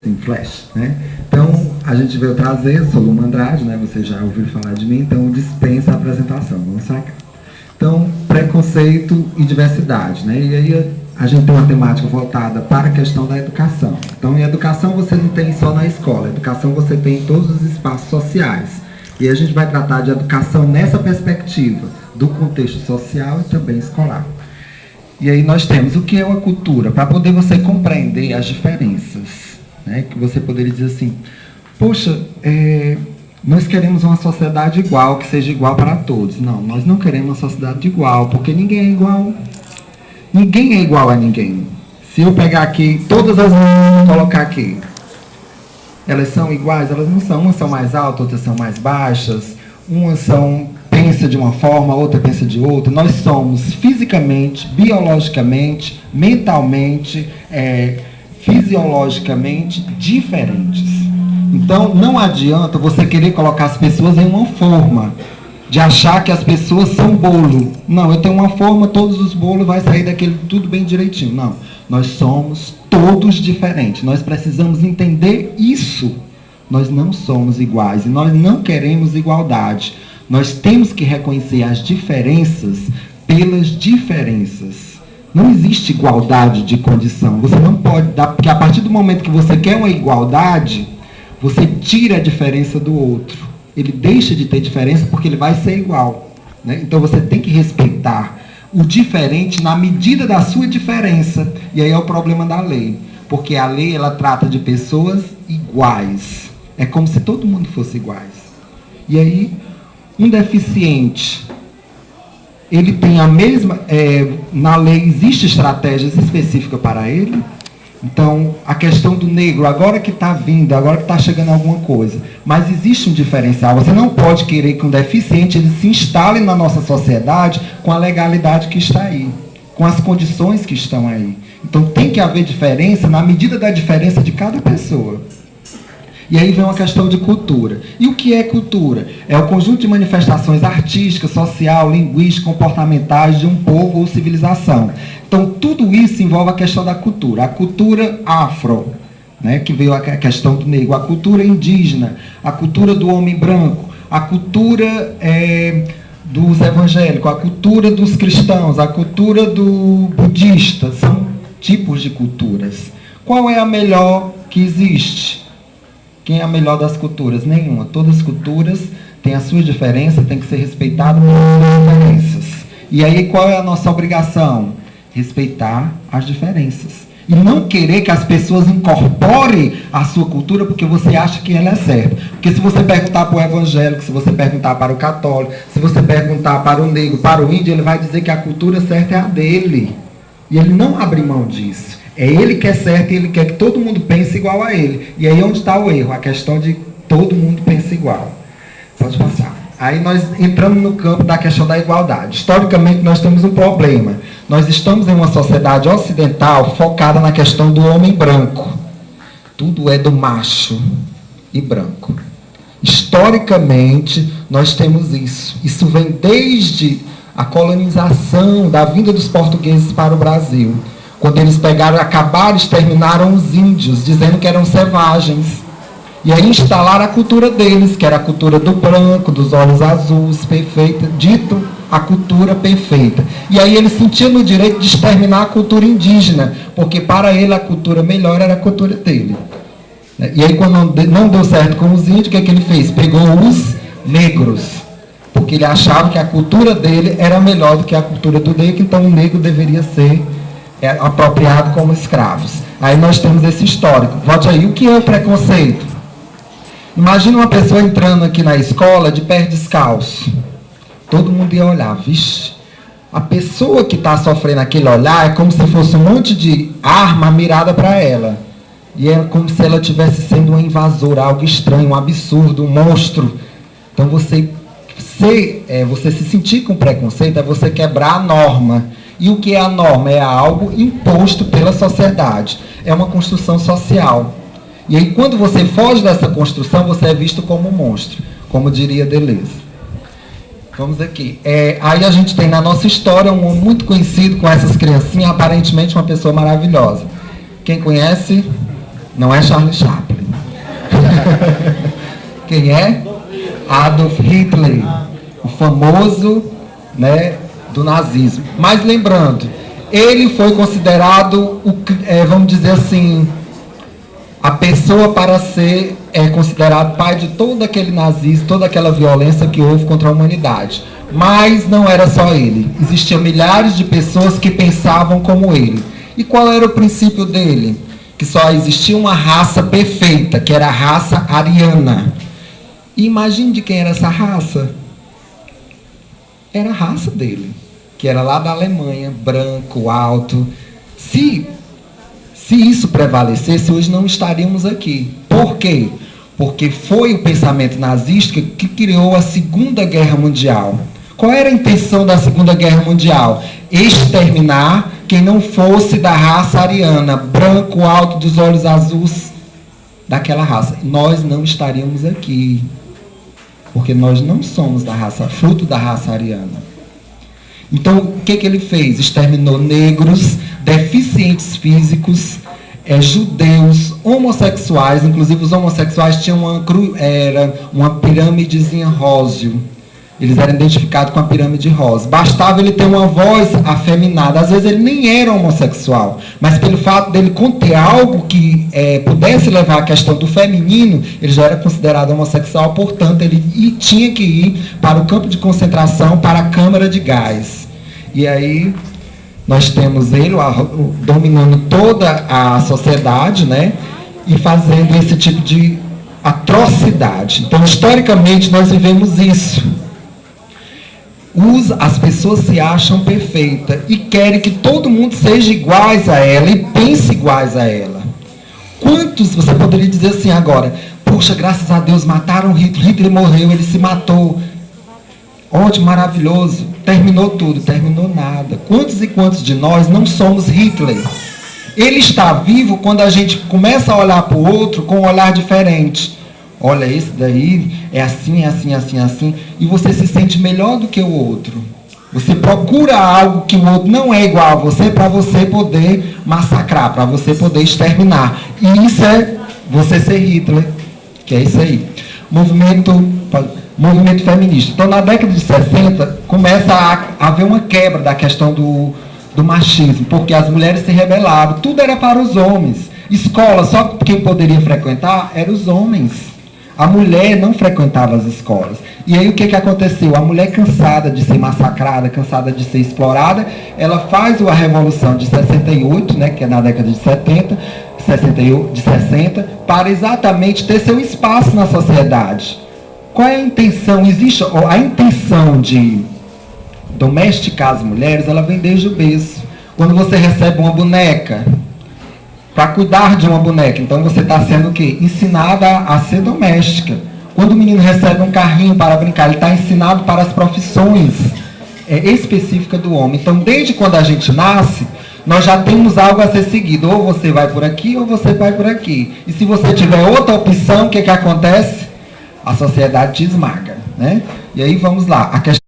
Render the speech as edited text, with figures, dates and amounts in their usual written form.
em flash, né? Então, a gente veio trazer, sou Luma Andrade, né? Você já ouviu falar de mim, então dispensa a apresentação, vamos sacar. Então, preconceito e diversidade, né? E aí a gente tem uma temática voltada para a questão da educação. Então, em educação você não tem só na escola, educação você tem em todos os espaços sociais. E a gente vai tratar de educação nessa perspectiva, do contexto social e também escolar. E aí nós temos o que é uma cultura, para poder você compreender as diferenças, né? Que você poderia dizer assim, poxa, nós queremos uma sociedade igual, que seja igual para todos. Não, nós não queremos uma sociedade igual, porque ninguém é igual. Ninguém é igual a ninguém. Se eu pegar aqui, todas as meninas colocar aqui, elas são iguais? Elas não são. Umas são mais altas, outras são mais baixas. Umas pensa de uma forma, outra pensa de outra. Nós somos fisicamente, biologicamente, mentalmente, fisiologicamente diferentes. Então, não adianta você querer colocar as pessoas em uma forma, de achar que as pessoas são bolo. Não, eu tenho uma forma, todos os bolos vai sair daquele tudo bem direitinho. Não, nós somos todos diferentes. Nós precisamos entender isso. Nós não somos iguais e nós não queremos igualdade. Nós temos que reconhecer as diferenças pelas diferenças. Não existe igualdade de condição. Você não pode dar, porque a partir do momento que você quer uma igualdade, você tira a diferença do outro. Ele deixa de ter diferença porque ele vai ser igual, né? Então você tem que respeitar o diferente na medida da sua diferença. E aí é o problema da lei. Porque a lei, ela trata de pessoas iguais. É como se todo mundo fosse iguais. E aí, um deficiente, ele tem a mesma... na lei, existe estratégias específicas para ele. Então, a questão do negro, agora que está vindo, agora que está chegando alguma coisa. Mas existe um diferencial. Você não pode querer que um deficiente ele se instale na nossa sociedade com a legalidade que está aí, com as condições que estão aí. Então, tem que haver diferença na medida da diferença de cada pessoa. E aí vem uma questão de cultura. E o que é cultura? É o conjunto de manifestações artísticas, social, linguísticas, comportamentais de um povo ou civilização. Então, tudo isso envolve a questão da cultura. A cultura afro, né, que veio a questão do negro. A cultura indígena, a cultura do homem branco, a cultura dos evangélicos, a cultura dos cristãos, a cultura do budista. São tipos de culturas. Qual é a melhor que existe? Quem é a melhor das culturas? Nenhuma. Todas as culturas têm a sua diferença, tem que ser respeitado pelas diferenças. E aí qual é a nossa obrigação? Respeitar as diferenças. E não querer que as pessoas incorporem a sua cultura porque você acha que ela é certa. Porque se você perguntar para o evangélico, se você perguntar para o católico, se você perguntar para o negro, para o índio, ele vai dizer que a cultura certa é a dele. E ele não abre mão disso. É ele que é certo e ele quer que todo mundo pense igual a ele. E aí onde está o erro? A questão de todo mundo pense igual. Pode passar. Aí nós entramos no campo da questão da igualdade. Historicamente nós temos um problema. Nós estamos em uma sociedade ocidental focada na questão do homem branco. Tudo é do macho e branco. Historicamente nós temos isso. Isso vem desde a colonização, da vinda dos portugueses para o Brasil. Quando eles acabaram, exterminaram os índios, dizendo que eram selvagens. E aí instalaram a cultura deles, que era a cultura do branco, dos olhos azuis, perfeita, dito a cultura perfeita. E aí ele sentia no direito de exterminar a cultura indígena, porque para ele a cultura melhor era a cultura dele. E aí quando não deu certo com os índios, o que é que ele fez? Pegou os negros, porque ele achava que a cultura dele era melhor do que a cultura do negro, então o negro deveria ser apropriado como escravos. Aí nós temos esse histórico. Volte aí, o que é o preconceito? Imagina uma pessoa entrando aqui na escola de pé descalço. Todo mundo ia olhar, vixe. A pessoa que está sofrendo aquele olhar é como se fosse um monte de arma mirada para ela. E é como se ela estivesse sendo uma invasora, algo estranho, um absurdo, um monstro. Então você se sentir com preconceito é você quebrar a norma. E o que é a norma? É algo imposto pela sociedade. É uma construção social. E aí, quando você foge dessa construção, você é visto como um monstro, como diria Deleuze. Vamos aqui. Aí a gente tem na nossa história um homem muito conhecido com essas criancinhas, aparentemente uma pessoa maravilhosa. Quem conhece? Não é Charlie Chaplin. Quem é? Adolf Hitler, o famoso, né, do nazismo. Mas lembrando, ele foi considerado, vamos dizer assim, a pessoa para ser considerado pai de todo aquele nazismo, toda aquela violência que houve contra a humanidade. Mas não era só ele. Existiam milhares de pessoas que pensavam como ele. E qual era o princípio dele? Que só existia uma raça perfeita, que era a raça ariana. E imagine de quem era essa raça. Era a raça dele, que era lá da Alemanha, branco, alto. Se isso prevalecesse, hoje não estaríamos aqui. Por quê? Porque foi o pensamento nazista que criou a Segunda Guerra Mundial. Qual era a intenção da Segunda Guerra Mundial? Exterminar quem não fosse da raça ariana, branco, alto, dos olhos azuis, daquela raça. Nós não estaríamos aqui, porque nós não somos da raça, fruto da raça ariana. Então, o que ele fez? Exterminou negros, deficientes físicos, judeus, homossexuais. Inclusive, os homossexuais tinham uma pirâmidezinha róseo. Eles eram identificados com a pirâmide rosa. Bastava ele ter uma voz afeminada. Às vezes ele nem era homossexual, mas pelo fato dele conter algo que pudesse levar à questão do feminino, ele já era considerado homossexual, portanto, ele tinha que ir para o campo de concentração, para a câmara de gás. E aí nós temos ele dominando toda a sociedade, né, e fazendo esse tipo de atrocidade. Então, historicamente, nós vivemos isso. As pessoas se acham perfeitas e querem que todo mundo seja iguais a ela e pense iguais a ela. Quantos, você poderia dizer assim agora, puxa, graças a Deus mataram Hitler, Hitler morreu, ele se matou. Ótimo, maravilhoso, terminou tudo, terminou nada. Quantos e quantos de nós não somos Hitler? Ele está vivo quando a gente começa a olhar para o outro com um olhar diferente. Olha, esse daí é assim, assim, assim, assim, e você se sente melhor do que o outro. Você procura algo que o outro não é igual a você para você poder massacrar, para você poder exterminar. E isso é você ser Hitler, que é isso aí. Movimento feminista. Então, na década de 60, começa a haver uma quebra da questão do machismo, porque as mulheres se rebelavam. Tudo era para os homens. Escola, só quem poderia frequentar eram os homens. A mulher não frequentava as escolas. E aí o que aconteceu? A mulher, cansada de ser massacrada, cansada de ser explorada, ela faz a Revolução de 68, né, que é na década de 60, para exatamente ter seu espaço na sociedade. Qual é a intenção? Existe a intenção de domesticar as mulheres, ela vem desde o berço. Quando você recebe uma boneca, para cuidar de uma boneca, então você está sendo o quê? Ensinada a ser doméstica. Quando o menino recebe um carrinho para brincar, ele está ensinado para as profissões específicas do homem. Então, desde quando a gente nasce, nós já temos algo a ser seguido. Ou você vai por aqui, ou você vai por aqui. E se você tiver outra opção, o que acontece? A sociedade te esmaga, né? E aí, vamos lá. A questão